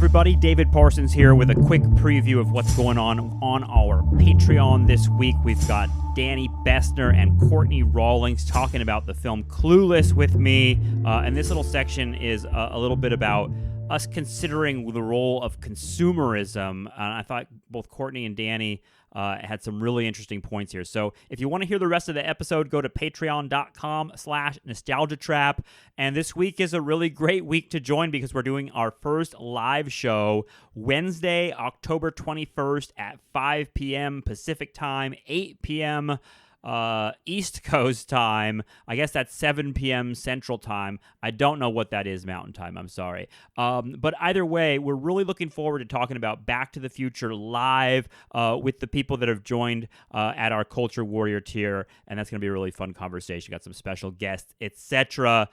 everybody, David Parsons here with a quick preview of what's going on our Patreon this week. We've got Danny Bessner and Courtney Rawlings talking about the film Clueless with me, and this little section is a little bit about us considering the role of consumerism. I thought both Courtney and Danny had some really interesting points here. So if you want to hear the rest of the episode, go to patreon.com/nostalgiatrap. And this week is a really great week to join because we're doing our first live show Wednesday, October 21st at 5 p.m. Pacific time, 8 p.m. East Coast time. I guess that's 7 p.m. Central time. I don't know what that is Mountain time. I'm sorry. But either way, we're really looking forward to talking about Back to the Future live with the people that have joined at our Culture Warrior tier, and that's going to be a really fun conversation. Got some special guests, etc.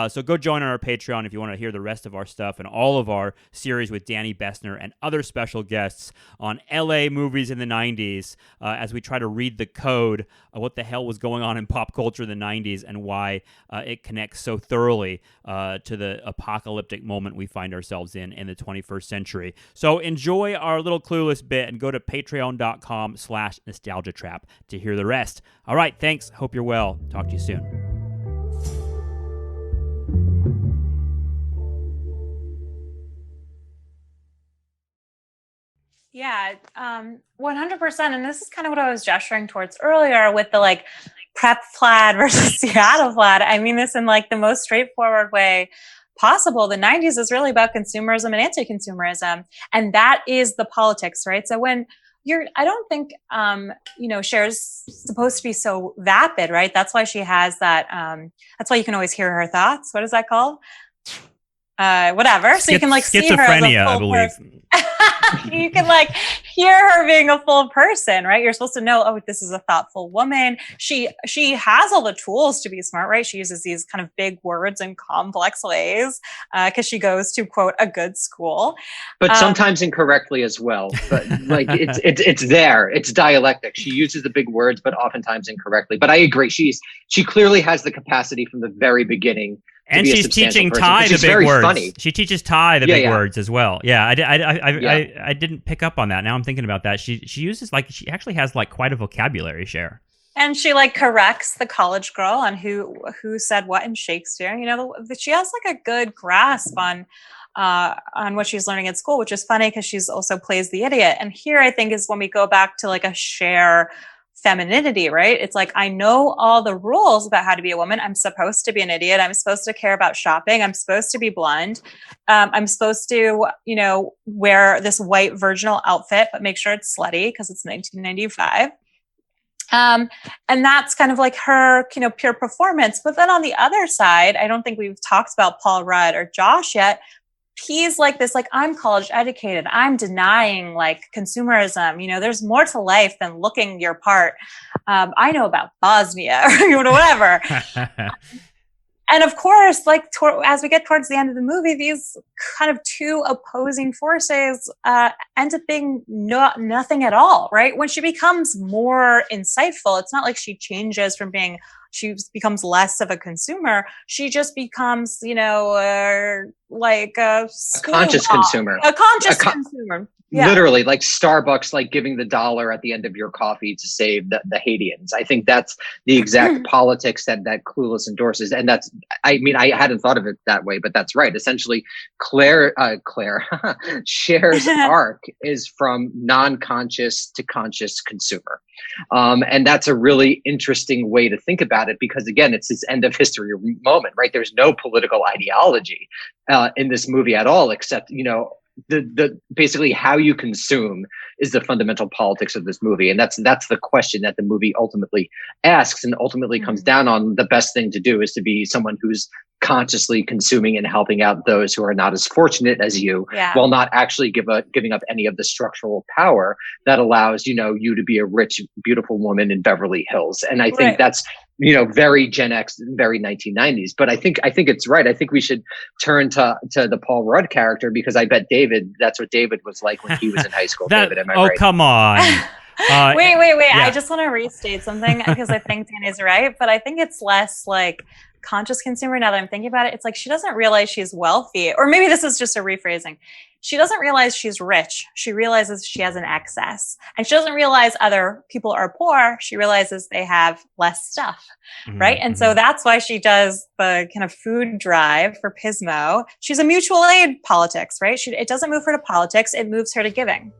So go join on our Patreon if you want to hear the rest of our stuff and all of our series with Danny Bessner and other special guests on LA movies in the 90s as we try to read the code what the hell was going on in pop culture in the 90s and why it connects so thoroughly to the apocalyptic moment we find ourselves in the 21st century. So enjoy our little Clueless bit and go to patreon.com/nostalgiatrap to hear the rest. All right, thanks. Hope you're well. Talk to you soon. Yeah, 100%. And this is kind of what I was gesturing towards earlier with the like prep Plaid versus Seattle Plaid. I mean this in like the most straightforward way possible. The 90s is really about consumerism and anti-consumerism. And that is the politics, right? So when I don't think, Cher's supposed to be so vapid, right? That's why she has that, that's why you can always hear her thoughts. What is that called? Whatever. So you can like see her as a full person. You can like hear her being a full person, right? You're supposed to know, oh, this is a thoughtful woman. She has all the tools to be smart, right? She uses these kind of big words in complex ways because she goes to, quote, a good school. But sometimes incorrectly as well. But like it's there. It's dialectic. She uses the big words, but oftentimes incorrectly. But I agree. She clearly has the capacity from the very beginning. And she's teaching Ty the big words. Funny. She teaches Ty the big words as well. Yeah, I didn't pick up on that. Now I'm thinking about that. She uses she actually has like quite a vocabulary, Cher. And she like corrects the college girl on who said what in Shakespeare. You know, she has like a good grasp on what she's learning at school, which is funny because she's also plays the idiot. And here I think is when we go back to like a Cher femininity, right? It's like, I know all the rules about how to be a woman. I'm supposed to be an idiot. I'm supposed to care about shopping. I'm supposed to be blonde. I'm supposed to, wear this white virginal outfit, but make sure it's slutty because it's 1995. And that's kind of like her, pure performance. But then on the other side, I don't think we've talked about Paul Rudd or Josh yet. He's like this, like, I'm college educated. I'm denying like consumerism. There's more to life than looking your part. I know about Bosnia or whatever. And of course, like as we get towards the end of the movie, these kind of two opposing forces end up being nothing at all, right? When she becomes more insightful, it's not like she changes from she becomes less of a consumer. She just becomes, like a conscious consumer. A conscious consumer. Yeah. Literally, like Starbucks, like giving the dollar at the end of your coffee to save the Haitians. I think that's the exact politics that Clueless endorses. And that's, I hadn't thought of it that way, but that's right. Essentially, Cher's arc is from non-conscious to conscious consumer. And that's a really interesting way to think about it because, again, it's this end of history moment, right? There's no political ideology in this movie at all, except, the basically how you consume is the fundamental politics of this movie. And that's the question that the movie ultimately asks and ultimately comes down on. The best thing to do is to be someone who's consciously consuming and helping out those who are not as fortunate as you, while not actually giving up any of the structural power that allows, you to be a rich, beautiful woman in Beverly Hills. And I think that's, very Gen X, very 1990s. But I think it's right. I think we should turn to the Paul Rudd character because I bet that's what David was like when he was in high school. David, am I right? Oh, come on. Wait. Yeah. I just want to restate something because I think Danny's right, but I think it's less like conscious consumer, now that I'm thinking about it, it's like she doesn't realize she's wealthy, or maybe this is just a rephrasing. She doesn't realize she's rich. She realizes she has an excess. And she doesn't realize other people are poor. She realizes they have less stuff, right? And so that's why she does the kind of food drive for Pismo. She's a mutual aid politics, right? It doesn't move her to politics. It moves her to giving.